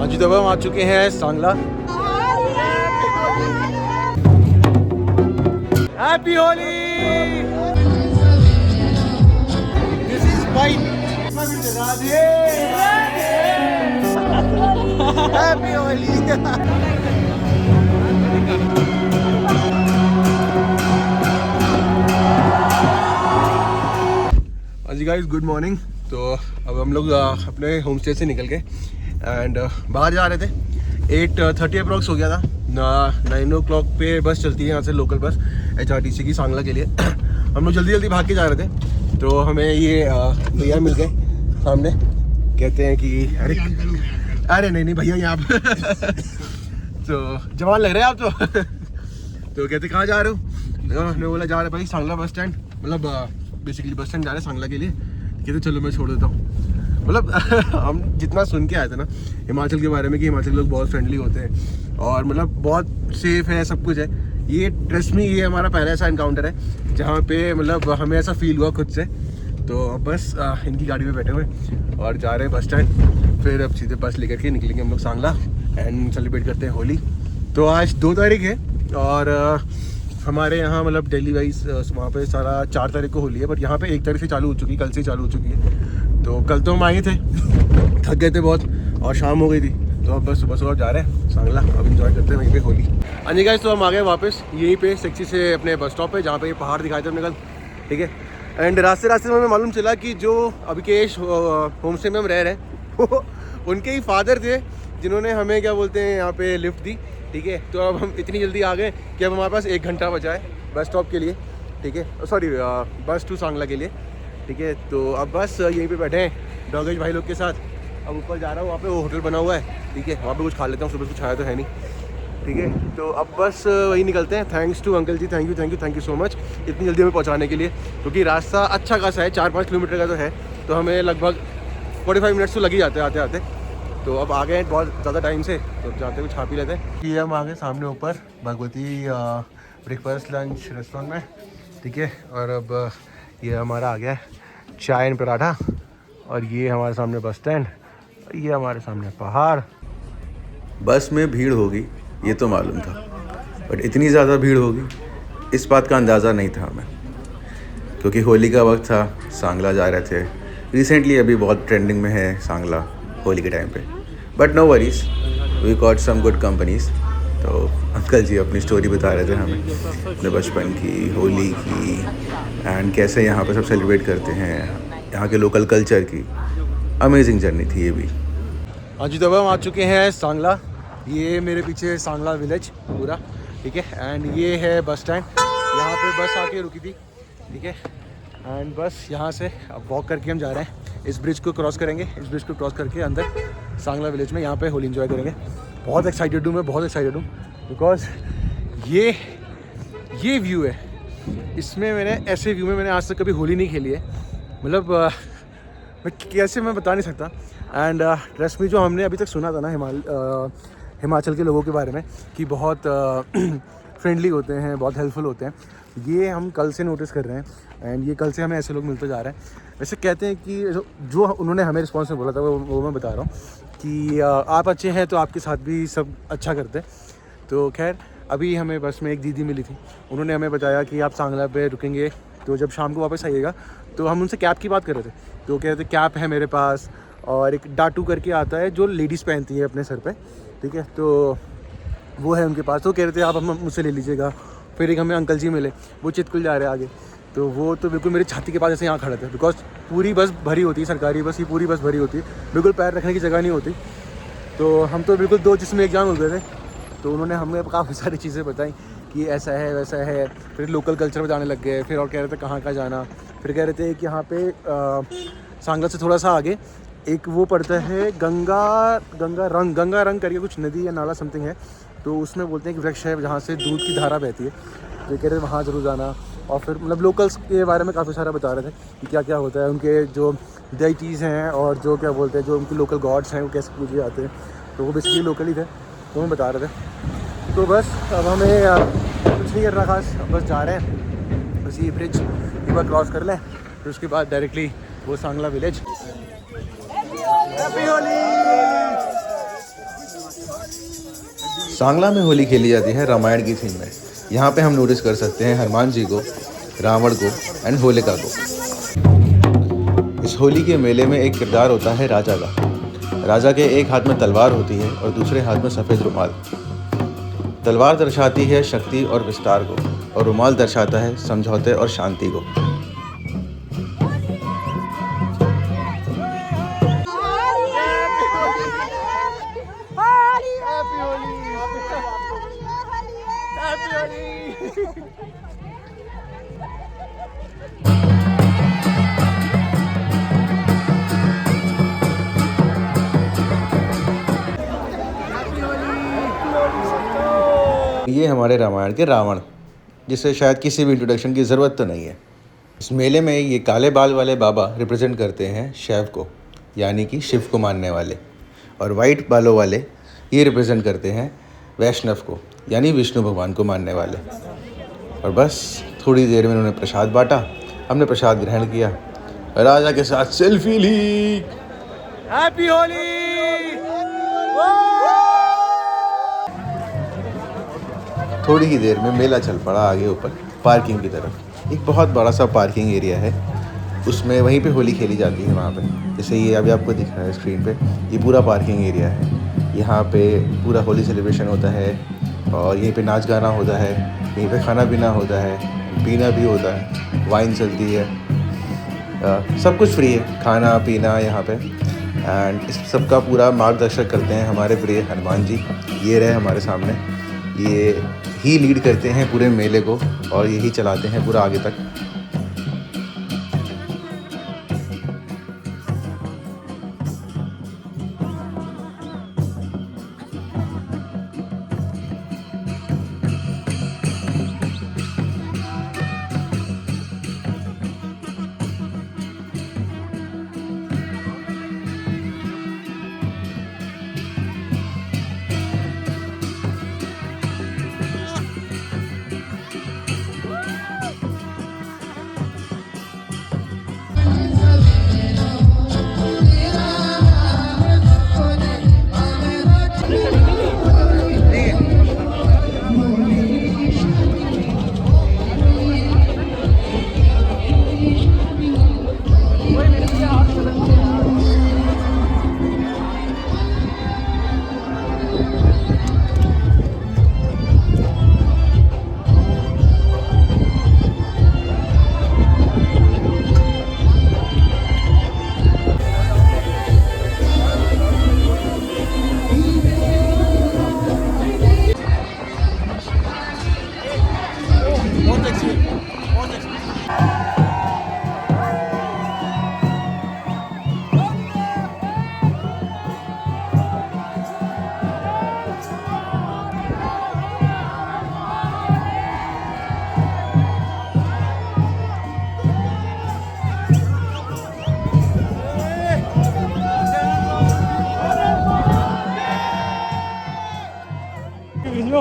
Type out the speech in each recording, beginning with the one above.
आज तो हम आ चुके हैं Sangla. Happy Holi. This is fine. Radhe happy Holi. जी गाइस गुड मॉर्निंग। तो अब हम लोग अपने होम स्टे से निकल गए एंड बाहर जा रहे थे। 8:30 अप्रॉक्स हो गया था। 9 o'clock पे बस चलती है यहाँ से, लोकल बस HRTC की सांगला के लिए। हम लोग जल्दी जल्दी भाग के जा रहे थे तो हमें ये भैया मिल गए सामने। कहते हैं कि अरे नहीं भैया यहाँ पे तो जवान लग रहे हैं आप तो कहते कहाँ जा रहे हो? मैंने बोला जा रहे भाई सांगला बस स्टैंड, मतलब बेसिकली बस स्टैंड जा रहे हैं सांगला के लिए। कहते चलो मैं छोड़ देता हूँ। मतलब हम जितना सुन के आए थे ना हिमाचल के बारे में कि हिमाचल के लोग बहुत फ्रेंडली होते हैं और मतलब बहुत सेफ है, सब कुछ है। ये ट्रस्ट में ये हमारा पहला ऐसा इनकाउंटर है जहाँ पे मतलब हमें ऐसा फील हुआ खुद से। तो अब बस इनकी गाड़ी में बैठे हुए और जा रहे हैं बस स्टैंड। फिर अब सीधे बस लेकर के निकलेंगे हम लोग सांगला एंड सेलिब्रेट करते हैं होली। तो आज 2 तारीख है और हमारे यहाँ मतलब दिल्ली वाइज वहाँ पे सारा 4 तारीख को होली है, बट यहाँ पे 1 तारीख से चालू हो चुकी है, कल से चालू हो चुकी है। तो कल तो हम आए थे, थक गए थे बहुत और शाम हो गई थी, तो अब बस सुबह जा रहे हैं सांगला। अब इंजॉय करते हैं वहीं पे होली। हाँ जी गाइस, तो हम आ गए वापस यहीं पे सेक्सी से अपने बस स्टॉप पे जहाँ पे ये पहाड़ दिखाए थे हमने कल, ठीक है। एंड रास्ते में हमें मालूम चला कि जो अभिकेश होम स्टे में हम रह रहे हैं उनके ही फादर थे जिन्होंने हमें क्या बोलते हैं यहाँ पे लिफ्ट दी, ठीक है। तो अब हम इतनी जल्दी आ गए कि अब हमारे पास 1 घंटा बचा है बस स्टॉप के लिए, ठीक है, सॉरी बस टू सांगला के लिए, ठीक है। तो अब बस यहीं पे बैठे हैं डॉगेश भाई लोग के साथ। अब ऊपर जा रहा हूँ, वहाँ पे वो होटल बना हुआ है, ठीक है, वहाँ पे कुछ खा लेता हूँ, सुबह कुछ खाया तो है नहीं, ठीक है। तो अब बस वही निकलते हैं। Thanks to uncle ji, thank you so much इतनी जल्दी हमें पहुँचाने के लिए, क्योंकि रास्ता अच्छा खासा है, 4-5 किलोमीटर का तो है, तो हमें लगभग 45 मिनट्स तो लग ही जाते हैं आते आते। तो अब आ गए हैं बहुत ज़्यादा टाइम से, तो जाते हुए खा पी लेते हैं। ये हम आ गए सामने ऊपर भगवती ब्रेकफास्ट लंच रेस्टोरेंट में, ठीक है। और अब ये हमारा आ गया है चाय एंड पराठा, और ये हमारे सामने बस स्टैंड, ये हमारे सामने पहाड़। बस में भीड़ होगी ये तो मालूम था, बट इतनी ज़्यादा भीड़ होगी इस बात का अंदाज़ा नहीं था हमें, क्योंकि होली का वक्त था, सांगला जा रहे थे। रिसेंटली अभी बहुत ट्रेंडिंग में है सांगला होली के टाइम पे, but no worries, we got some good companies. तो अंकल जी अपनी स्टोरी बता रहे थे हमें अपने बचपन की, होली की, एंड कैसे यहाँ पे सब सेलिब्रेट करते हैं, यहाँ के लोकल कल्चर की। अमेजिंग जर्नी थी ये भी। हाँ जी, तो अब हम आ चुके हैं सांगला। ये मेरे पीछे सांगला विलेज पूरा, ठीक है। एंड ये है बस स्टैंड, यहाँ पे बस आके रुकी थी, ठीक है। एंड बस यहाँ से अब वॉक करके हम जा रहे हैं, इस ब्रिज को क्रॉस करेंगे, इस ब्रिज को क्रॉस करके अंदर सांगला विलेज में यहाँ पे होली एंजॉय करेंगे। बहुत एक्साइटेड हूँ मैं, बहुत एक्साइटेड हूँ, बिकॉज ये व्यू है, इसमें मैंने ऐसे व्यू में मैंने आज तक कभी होली नहीं खेली है। मतलब मैं कैसे मैं बता नहीं सकता। एंड ट्रस्ट में जो हमने अभी तक सुना था ना हिमाचल के लोगों के बारे में कि बहुत फ्रेंडली होते हैं, बहुत हेल्पफुल होते हैं, ये हम कल से नोटिस कर रहे हैं। एंड ये कल से हमें ऐसे लोग मिलते जा रहे हैं। वैसे कहते हैं कि जो उन्होंने हमें रिस्पॉन्स में बोला था वो मैं बता रहा हूँ कि आप अच्छे हैं तो आपके साथ भी सब अच्छा करते हैं। तो खैर अभी हमें बस में एक दीदी मिली थी, उन्होंने हमें बताया कि आप सांगला पे रुकेंगे तो जब शाम को वापस आइएगा। तो हम उनसे कैप की बात कर रहे थे, तो कह रहे थे कैप है मेरे पास, और एक डाटू करके आता है जो लेडीज़ पहनती है अपने सर पे, ठीक है, तो वो है उनके पास। तो कह रहे थे आप मुझसे ले लीजिएगा। फिर एक हमें अंकल जी मिले, वो चितकुल जा रहे हैं आगे, तो वो तो बिल्कुल मेरी छाती के पास ऐसे यहाँ खड़े थे, बिकॉज पूरी बस भरी होती है, सरकारी बस ही पूरी बस भरी होती है, बिल्कुल पैर रखने की जगह नहीं होती। तो हम तो बिल्कुल 2 जिसमें एग्जाम हो गए थे। तो उन्होंने हमें काफ़ी सारी चीज़ें बताई कि ऐसा है वैसा है। फिर लोकल कल्चर में जाने लग गए, फिर और कह रहे थे कहाँ जाना। फिर कह रहे थे कि यहाँ पे सांगला से थोड़ा सा आगे एक वो पड़ता है गंगा रंग करके कुछ नदी या नाला समथिंग है, तो उसमें बोलते हैं कि वृक्ष है जहाँ से दूध की धारा बहती है। तो कह रहे थे वहाँ ज़रूर जाना। और फिर मतलब लोकल्स के बारे में काफ़ी सारा बता रहे थे कि क्या क्या होता है, उनके जो डेइटीज़ हैं और जो क्या बोलते हैं जो उनके लोकल गॉड्स हैं वो कैसे पूजे जाते हैं। तो वो बेसिकली लोकल ही थे, तो हमें बता रहे थे। तो बस अब हमें कुछ नहीं करना खास, बस जा रहे हैं, बस ये ब्रिज एक बार क्रॉस कर लें, फिर उसके बाद डायरेक्टली वो सांगला विलेज। हैप्पी होली। सांगला में होली खेली जाती है रामायण की थीम में। यहाँ पे हम नोटिस कर सकते हैं हनुमान जी को, रावण को एंड होलिका को। इस होली के मेले में एक किरदार होता है राजा का। राजा के एक हाथ में तलवार होती है और दूसरे हाथ में सफ़ेद रुमाल। तलवार दर्शाती है शक्ति और विस्तार को और रुमाल दर्शाता है समझौते और शांति को। ये हमारे रामायण के रावण, जिसे शायद किसी भी इंट्रोडक्शन की ज़रूरत तो नहीं है। इस मेले में ये काले बाल वाले बाबा रिप्रेजेंट करते हैं शैव को, यानी कि शिव को मानने वाले, और वाइट बालों वाले ये रिप्रेजेंट करते हैं वैष्णव को, यानी विष्णु भगवान को मानने वाले। और बस थोड़ी देर में उन्होंने प्रसाद बांटा, हमने प्रसाद ग्रहण किया, राजा के साथ सेल्फी ली। हैप्पी होली। थोड़ी ही देर में मेला चल पड़ा आगे ऊपर पार्किंग की तरफ। एक बहुत बड़ा सा पार्किंग एरिया है, उसमें वहीं पे होली खेली जाती है वहाँ पे। जैसे ये अभी आपको दिख रहा है स्क्रीन पे, ये पूरा पार्किंग एरिया है। यहाँ पे पूरा होली सेलिब्रेशन होता है और यहीं पे नाच गाना होता है, यहीं पे खाना पीना होता है, पीना भी होता है, वाइन चलती है, सब कुछ फ्री है, खाना पीना यहाँ पे। एंड इस सब का पूरा मार्गदर्शन करते हैं हमारे प्रिय हनुमान जी। ये रहे हमारे सामने, ये ही लीड करते हैं पूरे मेले को और यही चलाते हैं पूरा आगे तक।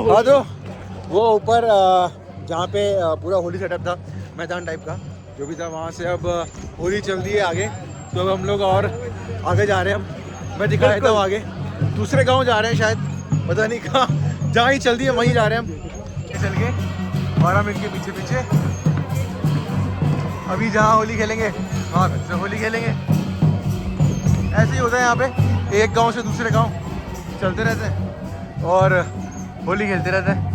हाँ, तो वो ऊपर जहाँ पे पूरा होली सेटअप था, मैदान टाइप का जो भी था, वहाँ से अब होली चल रही है आगे। तो अब हम लोग और आगे जा रहे हैं। हम मैं दिखा देता हूँ आगे, दूसरे गांव जा रहे हैं शायद, पता नहीं कहाँ, जहाँ ही चल रही है वहीं जा रहे हैं हम। चल के 12 मिनट के पीछे पीछे अभी जहाँ होली खेलेंगे वहाँ फिर से होली खेलेंगे। ऐसे ही होता है यहाँ पे, एक गाँव से दूसरे गाँव चलते रहते हैं और होली खेलते रहते हैं।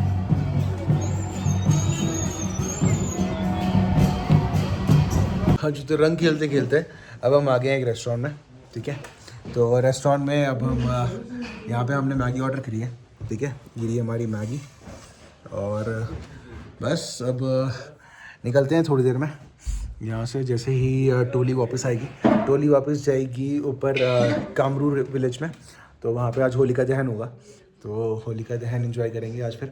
हाँ जी, तो रंग खेलते खेलते अब हम आ गए हैं एक रेस्टोरेंट में, ठीक है। तो रेस्टोरेंट में अब हम यहाँ पे हमने मैगी ऑर्डर करी है, ठीक है। ये हमारी मैगी, और बस अब निकलते हैं थोड़ी देर में यहाँ से। जैसे ही टोली वापस आएगी, टोली वापस जाएगी ऊपर कामरू विलेज में, तो वहाँ पे आज होलिका दहन होगा, तो होलिका दहन एंजॉय करेंगे आज फिर।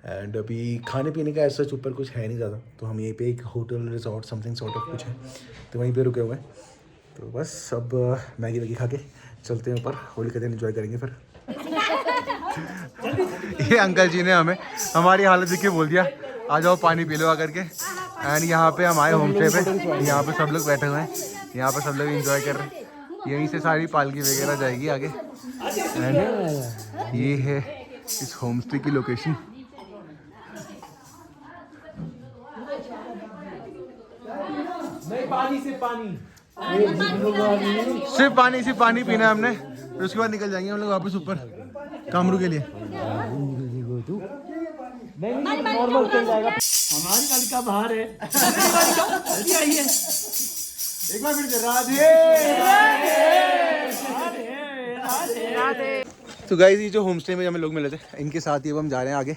एंड अभी खाने पीने का ऐसा ऊपर कुछ है नहीं ज़्यादा, तो हम यहीं पे एक hotel resort something sort of कुछ है, तो वहीं पे रुके हुए हैं। तो बस अब मैगी वैगी खा के चलते हैं ऊपर, होलिका दहन एंजॉय करेंगे फिर। ये अंकल जी ने हमें हमारी हालत देख के बोल दिया आ जाओ पानी पी लो आकर के। एंड यहाँ पे हम आए होम स्टे पे, यहाँ पे सब लोग बैठे हुए हैं, यहाँ पे सब लोग एंजॉय कर रहे हैं। यहीं से सारी पालकी वगैरह जाएगी आगे। एंड ये है इस होम स्टे की लोकेशन। सिर्फ पानी पीना है हमने, फिर उसके बाद निकल जाएंगे हम लोग वापस ऊपर कामरू के लिए। हमारी गाड़ी का बाहर है। जल्दी आइए। एक बार फिर से राधे। तो गाइस ये जो होम स्टे में हमें लोग मिले थे, इनके साथ ही अब हम जा रहे हैं आगे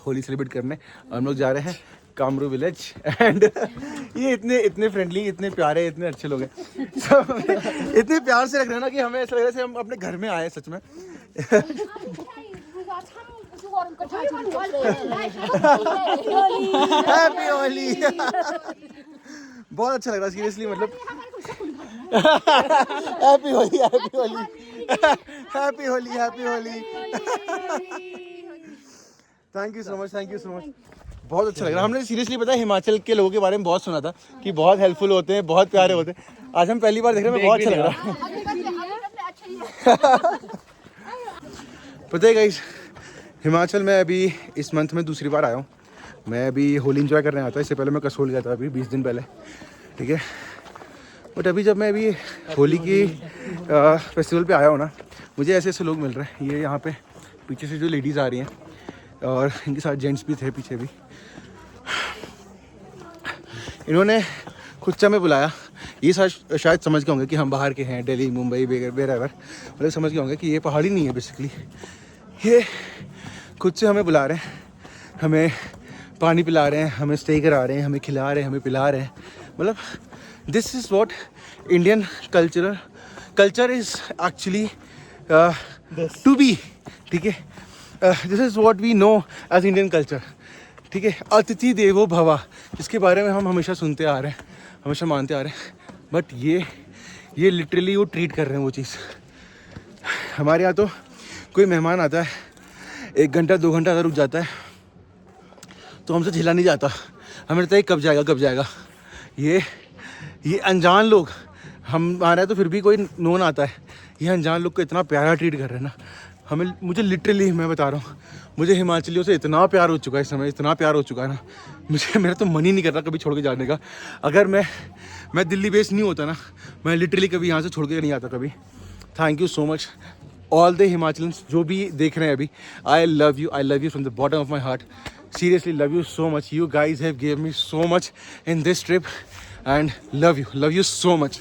होली सेलिब्रेट करने। हम लोग जा रहे हैं कामरू विलेज एंड ये इतने फ्रेंडली, इतने प्यारे, इतने अच्छे लोग हैं। इतने प्यार से रख रहे हैं ना कि हमें ऐसा लग रहा है जैसे हम अपने घर में आए हैं सच में। हैप्पी होली। बहुत अच्छा लग रहा है सीरियसली, मतलब happy Holi, happy Holi, happy Holi, happy Holi. Thank you so much, thank you so much. बहुत अच्छा लग रहा है। हमने सीरियसली पता है हिमाचल के लोगों के बारे में बहुत सुना था कि बहुत हेल्पफुल होते हैं, बहुत प्यारे होते हैं। आज हम पहली बार देख रहे हैं, बहुत अच्छा लग रहा है। पता है गाइस, हिमाचल में अभी इस मंथ में दूसरी बार आया हूँ। मैं अभी होली एंजॉय करने आता था, इससे पहले मैं कसोल गया था अभी 20 दिन पहले, ठीक है। बट अभी जब मैं अभी होली की फेस्टिवल पे आया हूँ ना, मुझे ऐसे ऐसे लोग मिल रहे हैं। ये यहाँ पे पीछे से जो लेडीज़ आ रही हैं और इनके साथ जेंट्स भी थे पीछे भी। इन्होंने खुच्चा में बुलाया। ये शायद समझ गए होंगे कि हम बाहर के हैं, दिल्ली, मुंबई, वेरेवर। मतलब समझ गए होंगे कि ये पहाड़ी नहीं है बेसिकली। ये खुद से हमें बुला रहे हैं, हमें पानी पिला रहे हैं, हमें स्टे करा रहे हैं, हमें खिला रहे हैं, हमें पिला रहे हैं। मतलब this is what Indian culture is actually to be, ठीक है। This is what we know as Indian culture, ठीक है। अतिथि देवो भवा, जिसके बारे में हम हमेशा सुनते आ रहे हैं, हमेशा मानते आ रहे हैं। बट ये लिटरली वो ट्रीट कर रहे हैं वो चीज़। हमारे यहाँ तो कोई मेहमान आता है, 1 घंटा 2 घंटा अगर रुक जाता है तो हमसे झेला नहीं जाता। हमें लगता है कब जाएगा कब जाएगा। ये अनजान लोग, हम आ रहे हैं तो फिर भी कोई नोन आता है, ये अनजान लोग को इतना प्यारा ट्रीट कर रहे हैं ना। मुझे लिटरली मैं बता रहा हूँ, मुझे हिमाचलियों से इतना प्यार हो चुका है इस समय, इतना प्यार हो चुका है ना, मेरा तो मन ही नहीं कर रहा कभी छोड़ के जाने का। अगर मैं दिल्ली बेस्ड नहीं होता ना, मैं लिटरली कभी यहाँ से छोड़ के नहीं आता कभी। Thank you so much all the Himachalians जो भी देख रहे हैं अभी। I love you from the bottom of my heart. Seriously, love you so much. You guys have gave me so much in this trip and love you so much.